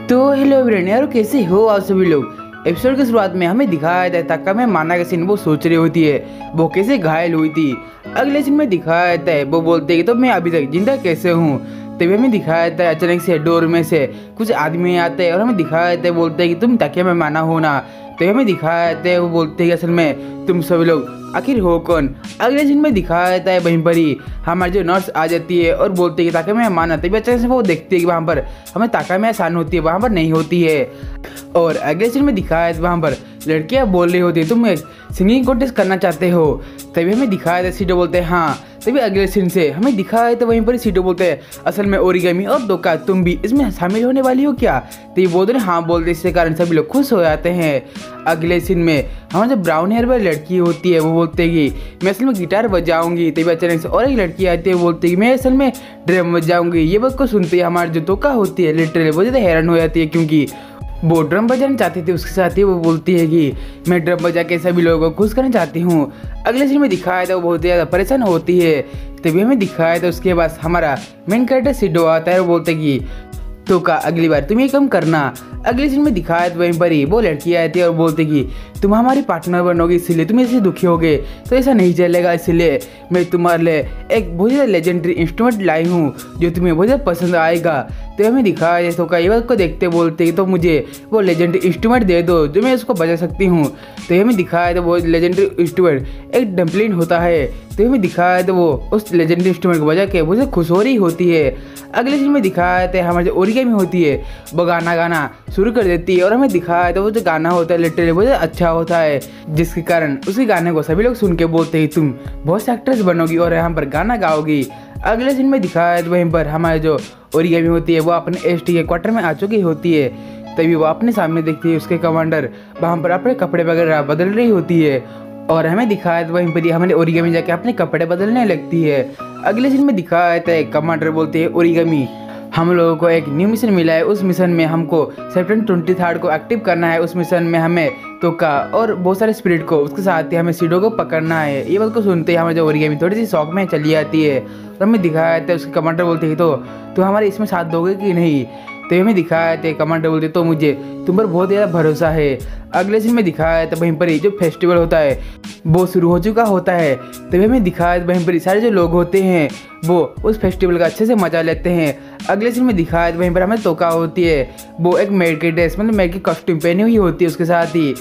तो hello everyone यार, कैसे हो आप सभी लोग। एपिसोड की शुरुआत में हमें दिखाया जाता है तक्का में माना का सीन वो सोच रही होती है वो कैसे घायल हुई थी। अगले सीन में दिखाया जाता है वो बोलते हैं कि तो मैं अभी तक जिंदा कैसे हूँ। तभी हमें दिखाया जाता है अचानक से डोर में से कुछ आदमी आते हैं और हमें दिखाया जाता है बोलते हैं कि तुम तकिया में माना हो ना। तो हमें दिखाया जाता है वो बोलते हैं कि असल में तुम सभी लोग आखिर हो कौन। अगले सीन में दिखाया जाता है वहीं पर ही हमारी जो नर्स आ जाती है और बोलती है कि ताकि में माना। तभी अचानक से वो देखती है कि वहाँ पर हमें ताका में आसान होती है, वहाँ पर नहीं होती है। और अगले सीन में दिखाया है वहाँ पर लड़कियाँ बोल रही होती है तुम एक सिंगिंग कॉन्टेस्ट करना चाहते हो। तभी हमें दिखाया था सीडो बोलते हैं हाँ। तभी अगले सीन से हमें दिखाया है तो वहीं पर सीडो बोलते हैं असल में ओरिगामी और दोका तुम भी इसमें शामिल होने वाली हो क्या। तो ये बोलते हैं हाँ बोलते, इसके कारण सभी लोग खुश हो जाते हैं। अगले सीन में हमारे जो ब्राउन हेयर वाली लड़की होती है वो बोलते हैं कि मैं असल में गिटार बजाऊंगी। तभी अचानक से और एक लड़की आती है बोलती है कि मैं असल में ड्रम बजाऊंगी। ये बात को सुनते ही हमारी जो दोका होती है लिटरली वो ज़्यादा हैरान हो जाती है क्योंकि वो ड्रम बजाना चाहती थी। उसके साथ ही वो बोलती है कि मैं ड्रम बजा के सभी लोगों को खुश करना चाहती हूँ। अगले सीन में दिखाया था वो बहुत ज़्यादा परेशान होती है। तभी हमें दिखाया था उसके बाद हमारा मेन कैरेक्टर सीडो आता है और बोलते हैं कि तो का अगली बार तुम ये कम करना। अगले सीन में दिखाया तो वहीं पर ही वो लड़की आती है और बोलती कि तुम हमारी पार्टनर बनोगी इसलिए तुम ऐसे दुखी होगे तो ऐसा नहीं चलेगा, इसलिए मैं तुम्हारे लिए एक बहुत ज़्यादा लेजेंडरी इंस्ट्रूमेंट लाई हूँ जो तुम्हें बहुत ज़्यादा पसंद आएगा। तो हमें दिखाया तो का ये बात को देखते बोलते तो मुझे वो लेजेंडरी इंस्ट्रूमेंट दे दो जो मैं उसको बजा सकती हूँ। तो हमें दिखाया तो वो लेजेंडरी इंस्ट्रूमेंट एक डम्पलिन होता है। तो हमें दिखाया तो वो उस लेजेंडरी इंस्ट्रूमेंट को बजा के मुझे खुश हो रही होती है। अगले सीन में दिखाया था हमारे जो ओरिगामी होती है वो गाना शुरू कर देती है और हमें दिखाया था वो जो गाना होता है लिटरली बहुत अच्छा होता है, जिसके कारण उसी गाने को सभी लोग सुन के बोलते हैं तुम बहुत से एक्ट्रेस बनोगी और यहाँ पर गाना गाओगी। अगले सीन में दिखाया तो वहीं पर हमारे जो ओरिगामी होती है वो अपने एसटी के क्वार्टर में आ चुकी होती है। तभी वो अपने सामने देखती है उसके कमांडर वहाँ पर अपने कपड़े वगैरह बदल रही होती है और हमें दिखाया वहीं पर हमारे ओरिगामी जाके अपने कपड़े बदलने लगती है। अगले सीन में दिखाया था कमांडर बोलते हैं ओरिगामी हम लोगों को एक न्यू मिशन मिला है, उस मिशन में हमको सेप्टेम्बर 23 को एक्टिव करना है। उस मिशन में हमें तोका और बहुत सारे स्पिरिट को उसके साथ ही हमें सीडो को पकड़ना है। ये बात को सुनते ही हमें जो ओरिगामी थोड़ी सी शौक में चली जाती है और हमें दिखाया था उसके कमांडर बोलते हैं तो हमारे इसमें साथ दोगे कि नहीं। तो हमें दिखाया था कमांडर बोलते तो मुझे तुम पर बहुत ज़्यादा भरोसा है। अगले सीन में दिखाया था वहीं पर ही जो फेस्टिवल होता है वो शुरू हो चुका होता है। तभी हमें दिखाया वहीं पर सारे जो लोग होते हैं वो उस फेस्टिवल का अच्छे से मजा लेते हैं। अगले सीन में दिखाया वहीं पर हमें तोका होती है वो एक मेड की ड्रेस मतलब मेड की कॉस्ट्यूम पहनी हुई होती है, उसके साथ ही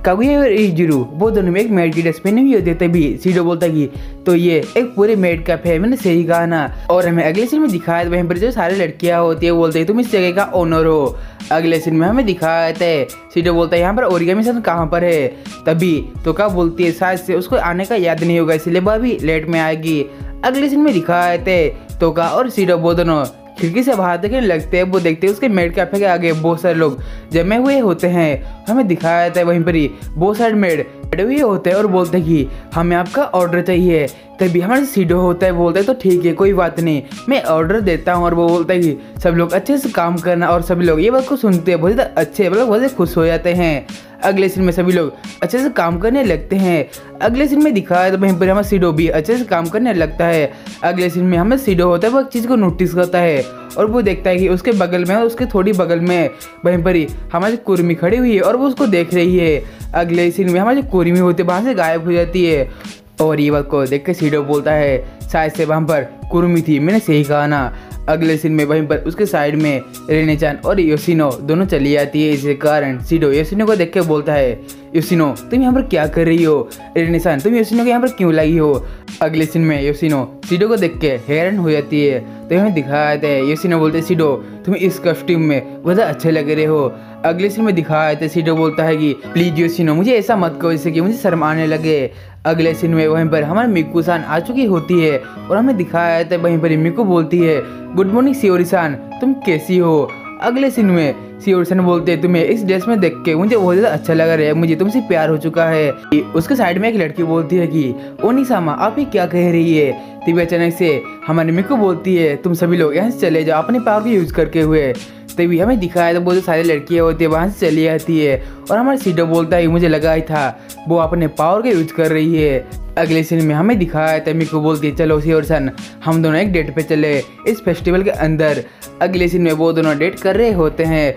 कागुया और इजुरु वो दोनों में एक मेड की ड्रेस पहनी हुई होती है। तभी सीडो बोलता कि तो ये एक पूरे मेड का है, मैंने सही कहा ना। और हमें अगले सीन में दिखाया वहीं पर जो सारी लड़कियां होती है बोलते हैं तुम इस जगह का ओनर हो। अगले सीन में हमें दिखाया है सीडो बोलता है यहाँ पर ओरिगामी सन कहाँ पर है। तभी तो क्या बोलती है शायद से उसको आने का याद नहीं होगा इसलिए वह भी लेट में आएगी। अगले सीन में दिखाया है तो का और सीडो वो दोनों खिड़की से बाहर देखने लगते हैं। वो देखते हैं उसके मेड कैफे के आगे बहुत सारे लोग जमे हुए होते हैं। हमें दिखाया जाता है वहीं पर ही बहुत सारे मेड बैठे हुए होते हैं और बोलते हैं कि हमें आपका ऑर्डर चाहिए। तभी हमारे सीडो होता है बोलता है तो ठीक है कोई बात नहीं मैं ऑर्डर देता हूँ। और वो बोलता है कि सब लोग अच्छे से काम करना और सभी लोग ये बात को सुनते हैं बहुत ज़्यादा अच्छे मतलब बहुत ज़्यादा खुश हो जाते हैं। अगले सीन में सभी लोग अच्छे से काम करने लगते हैं। अगले सीन में दिखाया तो वहीं पर हमारा सीडो भी अच्छे से काम करने लगता है। अगले सीन में हमें सीडो होता है वो एक चीज़ को नोटिस करता है और वो देखता है कि उसके बगल में उसके थोड़ी बगल में वहीं पर ही हमारी कुर्मी खड़ी हुई है और वो उसको देख रही है। अगले सीन में हमारी कुर्मी होती है वहाँ से गायब हो जाती है और ये बात को देख के सीडो बोलता है शायद से वहाँ पर कुर्मी थी, मैंने सही कहा ना। अगले सीन में वहीं पर उसके साइड में रेने-चान और योशिनो दोनों चली जाती है। इसी कारण सीडो योशिनो को देख के बोलता है योशिनो तुम यहाँ पर क्या कर रही हो, रेने-चान तुम योशिनो को यहाँ पर क्यों लाई हो। अगले सीन में योशिनो सीडो को देख के हैरान हो जाती है। तो हमें दिखाया था योशिनो बोलते सीडो तुम इस कॉस्ट्यूम में बहुत अच्छे लग रहे हो। अगले सीन में दिखाया था सीडो बोलता है कि प्लीज योशिनो मुझे ऐसा मत कहो जिससे कि मुझे शर्म आने लगे। अगले सीन में वहीं पर हमारे मिकू-सान आ चुकी होती है और हमें दिखाया था वहीं पर मिकू बोलती है गुड मॉर्निंग शियोरी-सान तुम कैसी हो। अगले सीन में शियोरी-सान बोलते हैं तुम्हें इस ड्रेस में देख के मुझे बहुत ज़्यादा अच्छा लग रहा है, मुझे तुमसे प्यार हो चुका है। उसके साइड में एक लड़की बोलती है कि ओनिसामा आप ये क्या कह रही है। तभी अचानक से हमारे मिकू बोलती है तुम सभी लोग यहाँ से चले जाओ अपने पावर को यूज करके हुए। तभी हमें दिखाया तो बहुत सारी लड़कियाँ होती है वहाँ से चली आती है और हमारा सीडो बोलता है मुझे लगा ही था वो अपने पावर का यूज कर रही है। अगले सीन में हमें शियोरी है मिकू बोलती है चलो शियोरी-सान हम दोनों एक डेट पे चले इस फेस्टिवल के अंदर। अगले सीन में वो दोनों डेट कर रहे होते हैं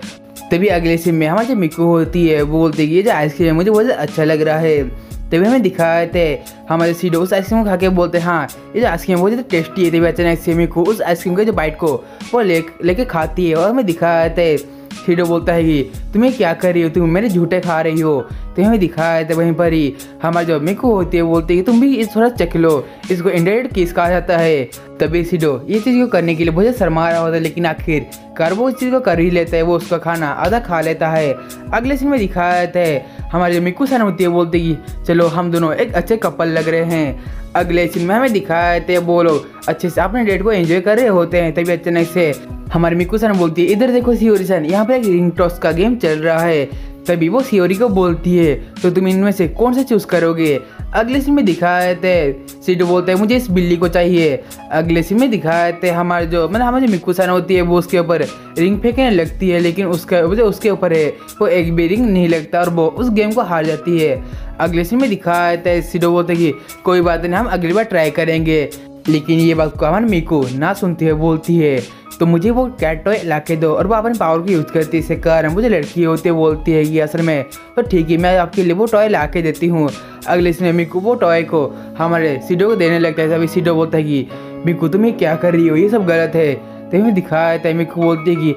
तभी अगले सीन में हमारी जो मिकू होती है वो बोलती है कि ये जो आइसक्रीम है मुझे बहुत अच्छा लग रहा है। तभी हमें दिखाए थे हमारे सीडो उस आइसक्रीम को खा के बोलते हैं हाँ ये जो आइसक्रीम बहुत ज़्यादा टेस्टी है। तभी अचानक से मिकू उस आइसक्रीम के जो बाइट को वो लेके खाती है और हमें दिखाए थे सीडो बोलता है कि तुम्हें क्या कर रही हो, तुम मेरे झूठे खा रही हो। तो हमें दिखाया था वहीं पर ही हमारी जो मिकू होती है बोलती है कि तुम भी इस थोड़ा चख लो, इसको इंडायरेक्ट किस कहा जाता है। तभी सीडो ये चीज़ को करने के लिए बहुत शर्मा रहा होता है, लेकिन आखिर कर वो इस चीज़ को कर ही लेता है, वो उसका खाना आधा खा लेता है। अगले सीन में दिखाया था हमारी जो मिकू सन होती है बोलती है कि चलो हम दोनों एक अच्छे कपल लग रहे हैं। अगले सीन में हमें दिखाया था वो लोग अच्छे से अपने डेट को एंजॉय कर रहे होते हैं। तभी अचानक से हमारी मिकू सन बोलती है इधर देखो शियोरी सन, यहाँ पे एक रिंग टॉस का गेम चल रहा है। तभी वो शियोरी को बोलती है तो तुम इनमें से कौन सा चूज करोगे। अगले सीन में दिखाए थे सीडो बोलता है मुझे इस बिल्ली को चाहिए। अगले सीन में दिखाए थे हमारे जो मिकू सन होती है वो उसके ऊपर रिंग फेंकने लगती है, लेकिन उसके ऊपर है वो एक भी रिंग नहीं लगता और वो उस गेम को हार जाती है। अगले सीन में दिखाया था सीडो बोलते कि कोई बात नहीं हम अगली बार ट्राई करेंगे, लेकिन ये बात को हमारी मिकू ना सुनती है, बोलती है तो मुझे वो कैट टॉय ला के दो। और वो अपने पावर को यूज़ करती है, इसके कारण मुझे लड़की होती है बोलती है कि असल में तो ठीक है मैं आपके लिए वो टॉय ला के देती हूँ। अगले इसमें मिकू वो टॉय को हमारे सीडो को देने लगता है। तभी सीडो बोलता है कि मिकू तुम ये क्या कर रही हो, ये सब गलत है। तो हमें दिखाया था मिकू बोलती है कि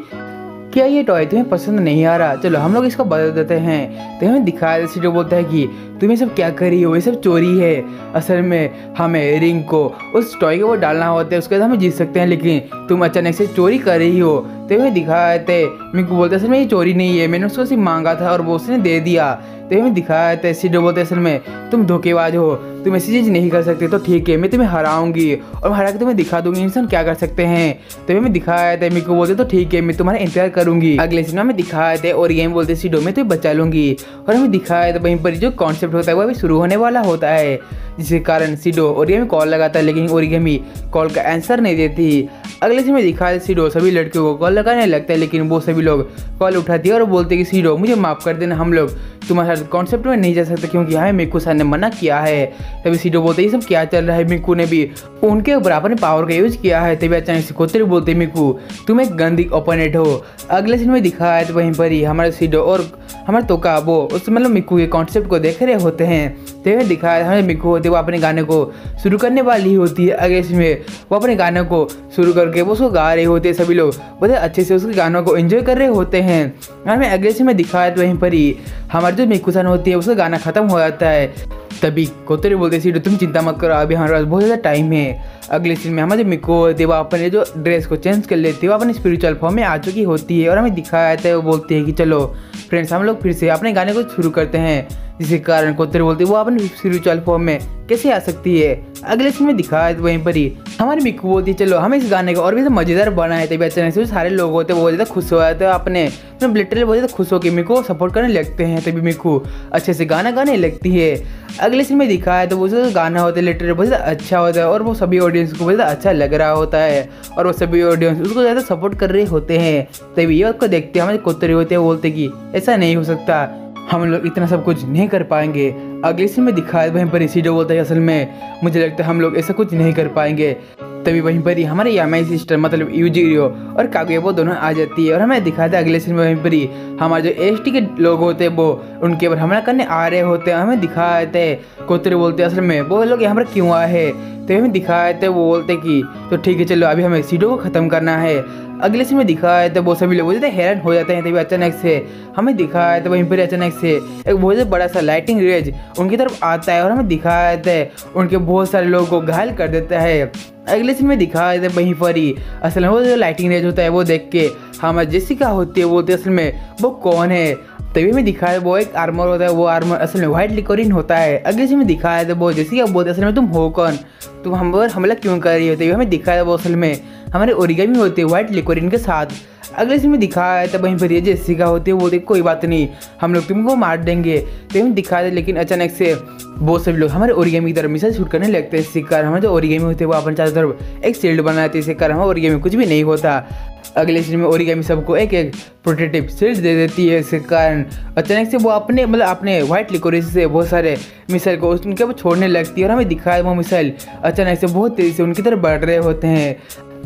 क्या ये टॉय तुम्हें पसंद नहीं आ रहा, चलो हम लोग इसको बदल देते हैं। तो हमें दिखाया सीडो बोलता है कि तुम ये सब क्या कर रही हो, ये सब चोरी है। असल में हमें रिंग को उस टॉय के वो डालना होता है, उसके बाद हम जीत सकते हैं, लेकिन तुम अचानक से चोरी कर रही हो। तो हमें दिखाया थे मिकू बोलते असल में ये चोरी नहीं है, मैंने उसको सिर्फ मांगा था और वो उसने दे दिया। तो हमें दिखाया था सीडो बोलते असल में तुम धोखेबाज हो, तुम ऐसी चीज़ नहीं कर सकते, तो ठीक है मैं तुम्हें हराऊंगी और हरा के तुम्हें दिखा दूंगी इंसान क्या कर सकते हैं। तो हमें दिखाया था मिकू बोलते तो ठीक है मैं तुम्हारा इंतजार करूंगी। अगले सीन में दिखाया था और गेम बोलते सीडो मैं तुम्हें बचा लूंगी। और हमें दिखाया था वहीं पर जो कॉन्सेप्ट होता है वो अभी शुरू होने वाला होता है, जिसके कारण सीडो ओरिगामी कॉल लगाता है, लेकिन ओरिगामी कॉल का आंसर नहीं देती। अगले सीन में दिखाया सीडो सभी लड़कियों को कॉल लगाने लगता है, लेकिन वो सभी लोग कॉल उठाती है और बोलते कि सीडो मुझे माफ़ कर देना, हम लोग तुम्हारे साथ कॉन्सेप्ट में नहीं जा सकते क्योंकि हमें मिकू सर ने मना किया है। तभी सीडो बोलते ये सब क्या चल रहा है, मिकू ने भी उनके ऊपर अपने पावर का यूज किया है। तभी अचानक से कोतरी बोलते मिकू तुम एक गंदी ओपोनेंट हो। अगले सीन में दिखाया है तो वहीं पर ही हमारे सीडो और हमारे तोका वो उस मिकू के कॉन्सेप्ट को देख रहे होते हैं। तो दिखाया हमारे मिकू होते वो अपने गाने को शुरू करने वाली होती है। अगले सीन में वो अपने गाने को शुरू करके वो उसको गा रहे होते हैं, सभी लोग बहुत अच्छे से उसके गानों को एंजॉय कर रहे होते हैं। हमें अगले सीन में दिखाया तो वहीं पर ही हमारी जो मिकू सन होती है उसका गाना खत्म हो जाता है। तभी कोतरी बोलते सीडो तुम चिंता मत करो, अभी हमारे पास बहुत ज़्यादा टाइम है। अगले सीन में हमारे मिकू होती है वो अपने जो ड्रेस को चेंज कर लेती है, वो अपने स्पिरिचुअल फॉर्म में आ चुकी होती है और हमें दिखाया जाता है वो बोलती है कि चलो फ्रेंड्स हम लोग फिर से अपने गाने को शुरू करते हैं, जिसके कारण कोतरी बोलती है वो अपने स्पिरिचुअल फॉर्म में कैसे आ सकती है। अगले सीन में दिखाया तो वहीं पर ही हमारी मिकू बोलती है चलो हम इस गाने को और भी मज़ेदार बनाए। तभी अचानक से सारे लोग होते हैं वो बहुत ज़्यादा खुश हो जाते हैं, अपने लिटरली बहुत ज़्यादा खुश होकर मिकू को सपोर्ट करने लगते हैं। तभी मिकू अच्छे से गाना गाने लगती है। अगले सीन में दिखाया तो वो जो गाना होता है लिटरली बहुत ज़्यादा अच्छा होता है और वो सभी ऑडियंस को बहुत ज़्यादा अच्छा लग रहा होता है और वो सभी ऑडियंस उसको ज़्यादा सपोर्ट कर रहे होते हैं। तभी ये उसको देखते हैं हमारे कोतरी होते हैं बोलते कि ऐसा नहीं हो सकता, हम लोग इतना सब कुछ नहीं कर पाएंगे। अगले सीन में दिखाया वहीं पर सीडो बोलता है असल में मुझे लगता है हम लोग ऐसा कुछ नहीं कर पाएंगे। तभी वहीं पर ही हमारे यामाई सिस्टर मतलब यूजिरियो और कागुया वो दोनों आ जाती है और हमें दिखाया था अगले सीन में वहीं पर ही हमारे जो एसटी के लोग होते हैं वो उनके ऊपर हमला करने आ रहे होते हैं। हमें दिखाया थे कोतरे बोलते हैं असल में वो लोग यहाँ पर क्यों आए हैं। तो हमें दिखाया था वो बोलते कि तो ठीक है चलो अभी हमें सीडो को ख़त्म करना है। अगले सीन में दिखाया था वो सभी लोग बहुत ज़्यादा हैरान हो जाते हैं। तभी अचानक से हमें दिखाया था वहीं पर अचानक से एक बहुत ज़्यादा बड़ा सा लाइटिंग रेज उनकी तरफ आता है और हमें दिखाया था उनके बहुत सारे लोगों को घायल कर देता है। अगले सीन में दिखाया था वहीं पर ही असल में वो जो लाइटिंग रेज होता है वो देख के हमारी जेसिका होती है बोलते असल में वो कौन है। तभी में दिखाया वो एक आर्मर होता है, वो आर्मर असल में व्हाइट लिकोरिन होता है। अगले सीन में दिखाया था वो जेसिका बोलते असल में तुम हो कौन, तुम हम पर हमला क्यों कर रही होती है। हमें दिखाया वो असल में हमारे ओरिगामी होते हैं व्हाइट लिकोरिन के साथ। अगले सीन में दिखाया था वहीं पर ये जेसिका होती है वो देख कोई बात नहीं हम लोग तुमको मार देंगे। तो हमें दिखाया था लेकिन अचानक से वो सभी लोग हमारे ओरिगामी की तरफ मिसाइल शूट करने लगते हैं। इसके कारण हमारे जो ओरिगामी होते हैं वो अपने चारों तरफ एक शील्ड बनाते हैं, इसके कारण हमारे ओरिगामी कुछ भी नहीं होता। अगले सीन में ओरिगामी सबको एक एक प्रोटेक्टिव शील्ड दे देती है, इसके कारण अचानक से वो अपने व्हाइट लिकोरिन से बहुत सारे मिसाइल को उनके ऊपर छोड़ने लगती है और हमें दिखाया वो मिसाइल अचानक से बहुत तेज़ी से उनकी तरफ बढ़ रहे होते हैं।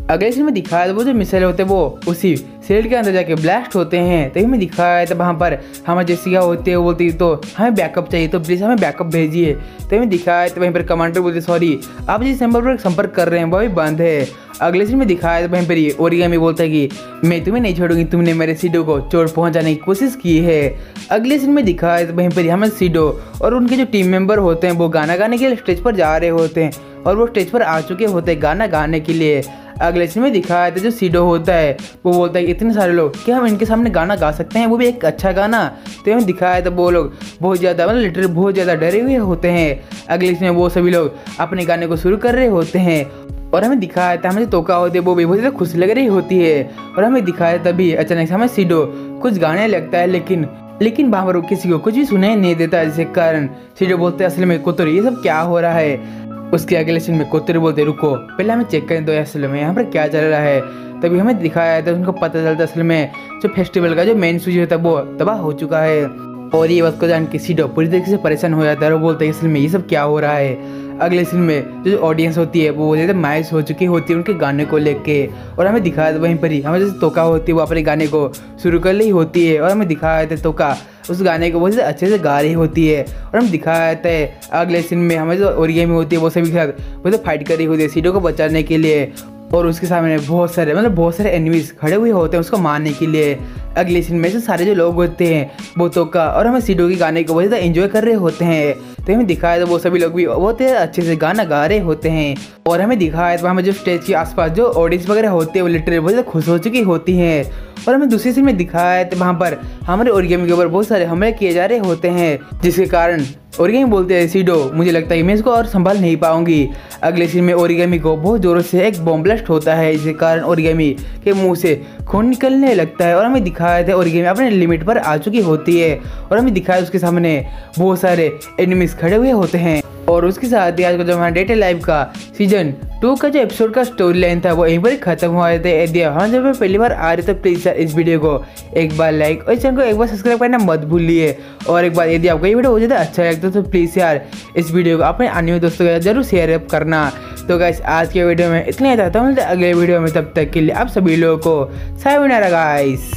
अगले सीन में दिखाया वो जो मिसाइल होते हैं वो उसी सेल के अंदर जाके ब्लास्ट होते हैं। तभी हमें दिखाया है तब वहाँ पर हमारे जेसिका होते हैं, वो बोलती तो हमें बैकअप चाहिए तो प्लीज़ हमें बैकअप भेजिए। तभी हमें दिखाया है तब वहीं पर कमांडर बोलते सॉरी आप जिस नंबर पर संपर्क कर रहे हैं वो भी बंद है। अगले सीन में दिखाया है वहीं पर ये ओरिगामी बोलता है कि मैं तुम्हें नहीं छोड़ूंगी, तुमने मेरे सीडो को चोट पहुंचाने की कोशिश की है। अगले सीन में दिखाया है वहीं पर हमें सीडो और उनके जो टीम मेंबर होते हैं वो गाना गाने के लिए स्टेज पर जा रहे होते हैं और वो स्टेज पर आ चुके होते हैं गाना गाने के लिए। अगले सीन में दिखाया था जो सीडो होता है वो बोलता है इतने सारे लोग क्या हम इनके सामने गाना गा सकते हैं, वो भी एक अच्छा गाना। तो हमें दिखाया था वो लोग बहुत ज़्यादा मतलब लिटरली बहुत ज़्यादा डरे हुए होते हैं। अगले सीन में वो सभी लोग अपने गाने को शुरू कर रहे होते हैं और हमें दिखाया था हमें जो तोका होती है वो भी बहुत ज़्यादा खुश लग रही होती है। और हमें दिखाया तभी अचानक से हमें सीडो कुछ गाने लगता है लेकिन वहाँ पर किसी को कुछ भी सुनाई नहीं देता, जिसके कारण सीडो बोलते हैं असल में कुतर ये सब क्या हो रहा है। उसके अगले सीन में कुतर बोलते रुको पहले हमें चेक करें दो असल में यहाँ पर क्या चल रहा है। तभी हमें दिखाया था उनको पता चलता असल में जो फेस्टिवल का जो मेन स्विच होता है वो तबाह हो चुका है। और ये बात को जान के सीडो पूरी तरीके से परेशान हो जाता है और बोलते हैं असल में ये सब क्या हो रहा है। अगले सीन में जो ऑडियंस होती है वो ज़्यादा मायूस हो चुकी होती है उनके गाने को लेके। और हमें दिखाया था वहीं पर ही हमें जैसे तोका होती है वो अपने गाने को शुरू कर ली होती है और हमें दिखाया था तोका उस गाने को बहुत ज़्यादा अच्छे से गा रही होती है। और हम दिखाया था अगले सीन में हमें जो ओरिगामी होती है वो सभी के साथ वो फाइट कर रही होती है सीडो को बचाने के लिए और उसके सामने बहुत सारे एनिमीज खड़े हुए होते हैं उसको मारने के लिए। अगले सीन में से सारे जो लोग होते हैं वो तोका और हमें सीडो के गाने को बहुत ज़्यादा एंजॉय कर रहे होते हैं। तो हमें दिखाया था वो सभी लोग भी बहुत अच्छे से गाना गा रहे होते हैं। और हमें दिखाया था हमें जो स्टेज के आसपास जो ऑडियंस वगैरह होते हैं वो लिटरली बहुत ज़्यादा खुश हो चुकी होती हैं। और हमें दूसरी सीन में दिखाया है वहाँ पर हमारे ओरिगामी के ऊपर बहुत सारे हमले किए जा रहे होते हैं, जिसके कारण ओरिगामी बोलते हैं सीडो मुझे लगता है मैं इसको और संभाल नहीं पाऊंगी। अगले सीन में ओरिगामी को बहुत जोरों से एक बॉम्ब ब्लास्ट होता है, जिसके कारण ओरिगामी के मुंह से खून निकलने लगता है। और हमें दिखाया था ओरिगामी अपने लिमिट पर आ चुकी होती है और हमें दिखाया उसके सामने बहुत सारे एनिमीज खड़े हुए होते हैं। और उसके साथ ही आज का जो हमारा डेट लाइव का सीजन 2 का जो एपिसोड का स्टोरी लाइन था वो यहीं पर खत्म हुआ था। यदि हाँ जब पहली बार आ रहे तो प्लीज़ इस वीडियो को एक बार लाइक और इस चैनल को एक बार सब्सक्राइब करना मत भूलिए। और एक बार यदि आपको ये वीडियो बहुत ज़्यादा अच्छा लगता है तो प्लीज़ यार इस वीडियो को अपने अन्य वाले दोस्तों के साथ जरूर शेयर करना। तो गाइस आज के वीडियो में इतना ही था, तो मिलते हैं अगले वीडियो में, तब तक के लिए आप सभी लोगों को सायोनारा गाइस।